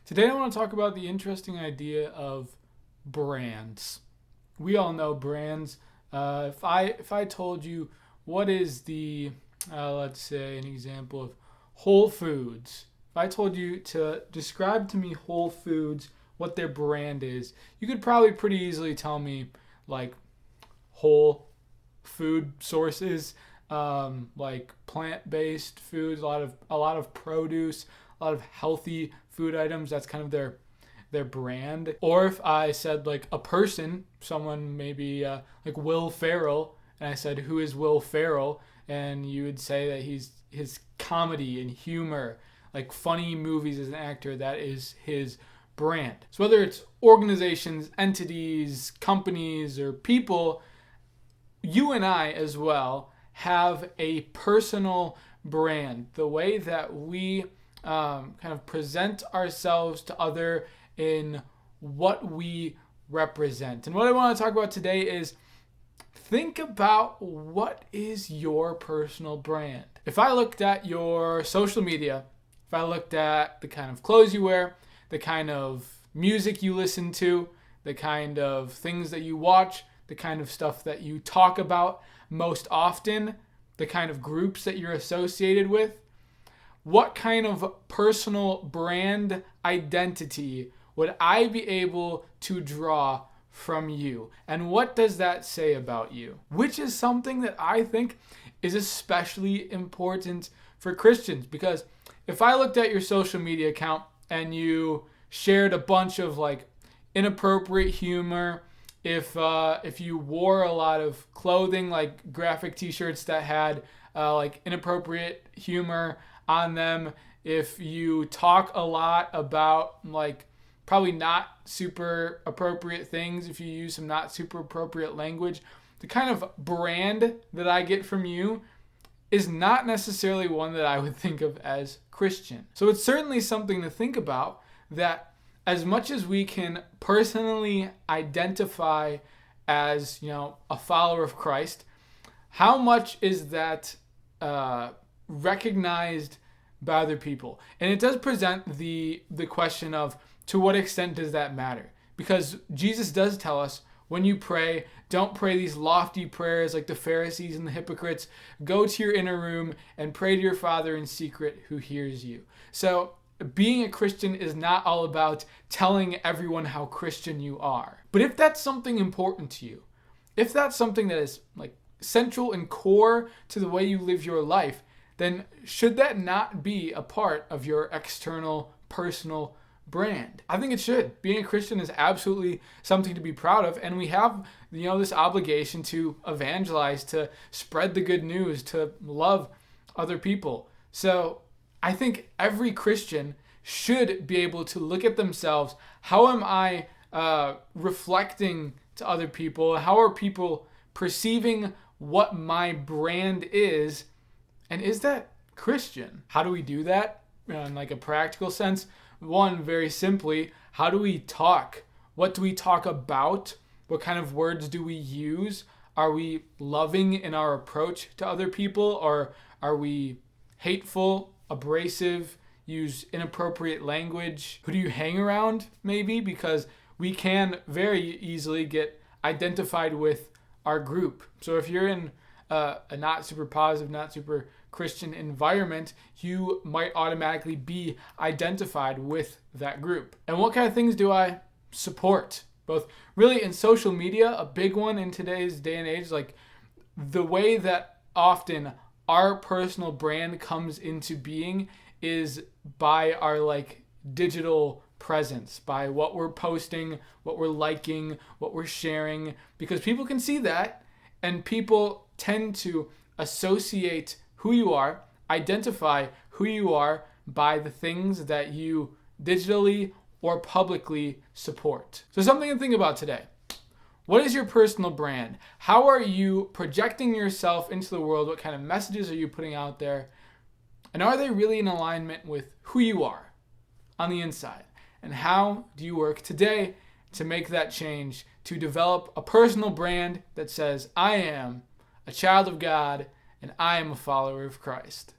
Today I want to talk about the interesting idea of brands. We all know brands. If I told you what is the let's say an example of Whole Foods. If I told you to describe to me Whole Foods, what their brand is, you could probably pretty easily tell me like whole food sources, like plant-based foods, a lot of produce, a lot of healthy food items. That's kind of their brand. Or if I said like a person, someone maybe like Will Ferrell, and I said, who is Will Ferrell? And you would say that he's his comedy and humor, like funny movies as an actor, that is his brand. So whether it's organizations, entities, companies, or people, you and I as well have a personal brand. The way that we kind of present ourselves to other in what we represent. And what I want to talk about today is think about what is your personal brand. If I looked at your social media, if I looked at the kind of clothes you wear, the kind of music you listen to, the kind of things that you watch, the kind of stuff that you talk about most often, the kind of groups that you're associated with, what kind of personal brand identity would I be able to draw from you? And what does that say about you? Which is something that I think is especially important for Christians, because if I looked at your social media account and you shared a bunch of like inappropriate humor, if you wore a lot of clothing like graphic t-shirts that had like inappropriate humor on them, if you talk a lot about like probably not super appropriate things, if you use some not super appropriate language, the kind of brand that I get from you is not necessarily one that I would think of as Christian. So it's certainly something to think about, that as much as we can personally identify as, a follower of Christ, how much is that recognized by other people? And it does present the question of, to what extent does that matter? Because Jesus does tell us, when you pray, don't pray these lofty prayers like the Pharisees and the hypocrites. Go to your inner room and pray to your Father in secret who hears you. So being a Christian is not all about telling everyone how Christian you are. But if that's something important to you, if that's something that is like central and core to the way you live your life, then should that not be a part of your external personal brand? I think it should. Being a Christian is absolutely something to be proud of, and we have, this obligation to evangelize, to spread the good news, to love other people. So I think every Christian should be able to look at themselves. How am I reflecting to other people? How are people perceiving what my brand is? And is that Christian? How do we do that in like a practical sense? One, very simply, how do we talk? What do we talk about? What kind of words do we use? Are we loving in our approach to other people, or are we hateful, abrasive, use inappropriate language? Who do you hang around, maybe? Because we can very easily get identified with our group. So if you're in a not super positive, not super Christian environment, you might automatically be identified with that group. And what kind of things do I support? Both really in social media, a big one in today's day and age, like the way that often our personal brand comes into being is by our like digital presence, by what we're posting, what we're liking, what we're sharing, because people can see that, and people tend to associate who you are, identify who you are by the things that you digitally or publicly support. So something to think about today. What is your personal brand? How are you projecting yourself into the world? What kind of messages are you putting out there? And are they really in alignment with who you are on the inside? And how do you work today to make that change, to develop a personal brand that says, I am a child of God and I am a follower of Christ?